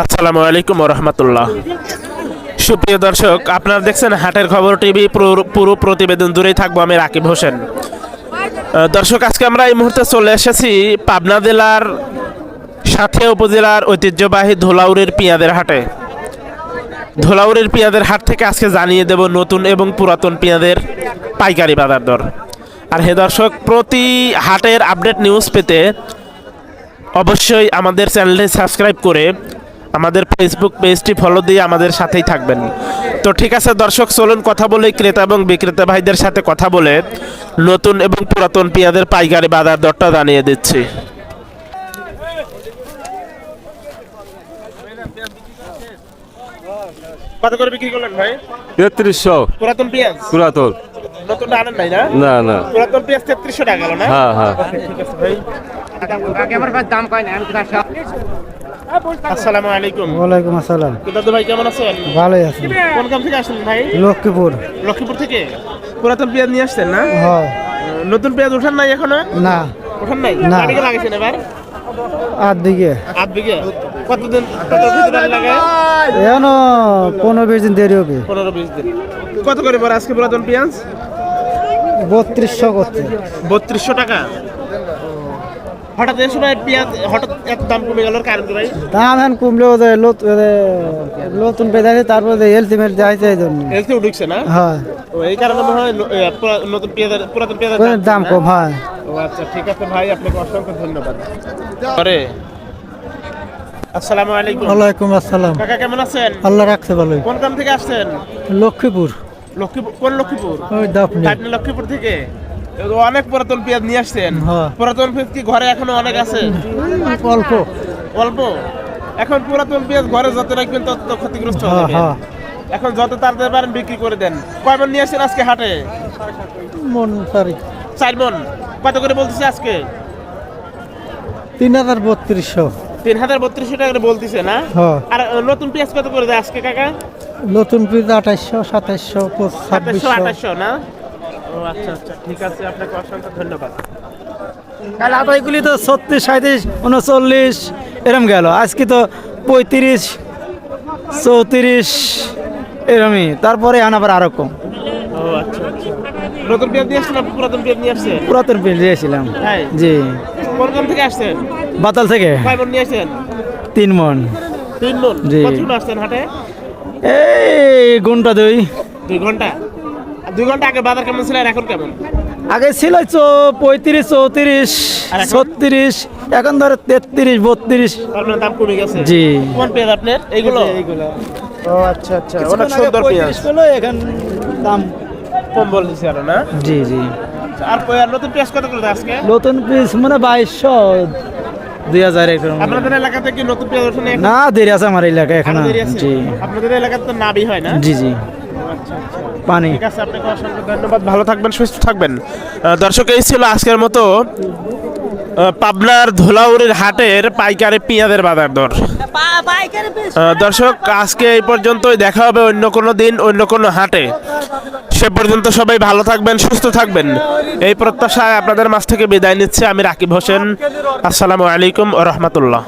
আসসালামু আলাইকুম ওয়া রাহমাতুল্লাহ। সুপ্রিয় দর্শক, আপনারা দেখছেন হাটের খবর টিভি। পুরো প্রতিবেদন জুড়েই থাকবো আমি রাকিব হোসেন। দর্শক, আজকে আমরা এই মুহূর্তে চলে এসেছি পাবনা জেলার সাঁথিয়া উপজেলার ঐতিহ্যবাহী ধোলাউড়ের পেঁয়াজের হাটে। ধোলাউড়ের পেঁয়াজের হাট থেকে আজকে জানিয়ে দেব নতুন এবং পুরাতন পেঁয়াজের পাইকারি বাজার দর। আর হে দর্শক, প্রতি হাটের আপডেট নিউজ পেতে অবশ্যই আমাদের চ্যানেলটি সাবস্ক্রাইব করে আমাদের ফেসবুক পেজটি ফলো দিয়ে আমাদের সাথেই থাকবেন। তো ঠিক আছে দর্শক, চলুন কথা বলে ক্রেতা এবং বিক্রেতা ভাইদের সাথে কথা বলে নতুন এবং পুরাতন পেঁয়াজের পাইকারি বাজার দরটা জানিয়ে দিচ্ছি। কত করে বিক্রি করলেন ভাই? 3300 পুরাতন পেঁয়াজ। পুরাতন। নতুনটা আনেন নাই না? না না। পুরাতন পেঁয়াজ 3300 টাকা গেল না? হ্যাঁ হ্যাঁ। ঠিক আছে ভাই। আসসালামু আলাইকুম। ওয়ালাইকুম আসসালাম। দাদু ভাই কেমন আছেন? ভালোই আছি। কোন গ্রাম থেকে আসলেন ভাই? লক্ষ্মীপুর। লক্ষ্মীপুর থেকে পুরাতন পেঁয়াজ নিয়ে আসছেন না? হ্যাঁ। নতুন পেঁয়াজ ওঠান নাই এখনো? না। ওঠান নাই? না। কাটিকে লাগাইছেন এবার? 8 বিঘে। 8 বিঘে। কতদিন কত ভিতরে লাগে? এখনো 15-20 দিন দেরি হবে। 15-20 দিন। কত করে পড়ে আজকে পুরাতন পেঁয়াজ? 3200 করছে। 3200 টাকা। হঠাৎ এই সময় পেঁয়াজ হঠাৎ এত দাম কমে গেল, কারণ কি ভাই? দাম এখন কমলেও নতুন পেঁয়াজ, তারপরে এলটিমেট যাইছে এই জন্য। এলসি উঠছে না? হ্যাঁ। ও এই কারণে মনে হয় নতুন পেঁয়াজের পুরাতন পেঁয়াজের দাম কম হয়। ও আচ্ছা, ঠিক আছে ভাই, আপনাকে অসংখ্য ধন্যবাদ। আরে আসসালামু আলাইকুম। ওয়ালাইকুম আসসালাম। কাকা কেমন আছেন? আল্লাহ রাখছে ভালোই। কোন গ্রাম থেকে আসছেন? লক্ষ্মীপুর। লক্ষ্মীপুর? কোন লক্ষ্মীপুর? ওই দাপনি। আপনি লক্ষ্মীপুর থেকে অনেক পুরাতন পেঁয়াজ নিয়ে আসছেন। হ্যাঁ। পুরাতন পেঁয়াজ কি ঘরে এখনো অনেক আছে? অল্প। অল্প? এখন পুরাতন পেঁয়াজ ঘরে যত রাখবেন তত ক্ষতিগ্রস্ত হ্যাঁ হবে। হ্যাঁ। এখন যত তাড়াতাড়ি পারেন বিক্রি করে দেন। কয় মণ নিয়ে আসছেন আজকে হাটে? মন সরি। 4 মণ। কত করে বলতেছে আজকে? 3300। 3032 টাকা করে বলতেছে না? হ্যাঁ। আর নতুন পেঁয়াজ কত করে দেয় আজকে কাকা? নতুন পেঁয়াজ 2800, 2700, 2700 2600। 2800 না? ও আচ্ছা আচ্ছা, ঠিক আছে, আপনাকে অসংখ্য ধন্যবাদ। কাল আদায়গুলি তো 36, 37, 39 এরম গেল। আজকে তো 35, 34 এরমই। তারপরে আবার আরো কম। ও আচ্ছা আচ্ছা। নতুন পেঁয়াজ নিয়ে আসছেন না পুরাতন পেঁয়াজ নিয়ে আসছেন? পুরাতন পেঁয়াজ দিয়েছিলাম। হ্যাঁ। জি। কোন গ্রাম থেকে আসছেন? বাতাল থেকে। কয় মণ নিয়ে আসছেন? 3 মণ। 3 মণ। জি। কতক্ষণ আসছেন হাটে? এই ঘন্টা 2। 2 ঘন্টা। আর 2 ঘন্টা আগে বাজার কেমন ছিল আর এখন কেমন? আগে ছিল 35, 34, আর এখন? 36, এখন ধরে 33, 32। তার মানে দাম কমে গেছে। জি। কোন পেঁয়াজ আপনার? এইগুলো? ও আচ্ছা আচ্ছা, অনেক সুন্দর পেঁয়াজ। এখন দাম কম বলতেছি আরো না? জি জি। আর নতুন পেঁয়াজ কত করে দেয় আজকে? নতুন পিস মানে 2200, 2000 এরকম। আপনাদের এলাকাতে কি নতুন পেঁয়াজ ওঠে না, দেরি আছে আমার এলাকায় এখন। আরো দেরি আছে? জি আপনাদের এলাকাতে তো নাবি হয় না? জি জি। আচ্ছা আচ্ছা, পানি। ঠিক আছে, আপনাকে অসংখ্য ধন্যবাদ। ভালো থাকবেন, সুস্থ থাকবেন। দর্শক, এই ছিল আজকের মতো পাবনার ধোলাউড়ির হাটের পাইকারি পেঁয়াজের বাজার দর। দর্শক, আজকে এই পর্যন্তই। দেখা হবে অন্য কোনো দিন অন্য কোনো হাটে। সে পর্যন্ত সবাই ভালো থাকবেন, সুস্থ থাকবেন, এই প্রত্যাশায় আপনাদের মাঝ থেকে বিদায় নিচ্ছে আমি রাকিব হোসেন। আসসালামু আলাইকুম ওয়া রাহমাতুল্লাহ।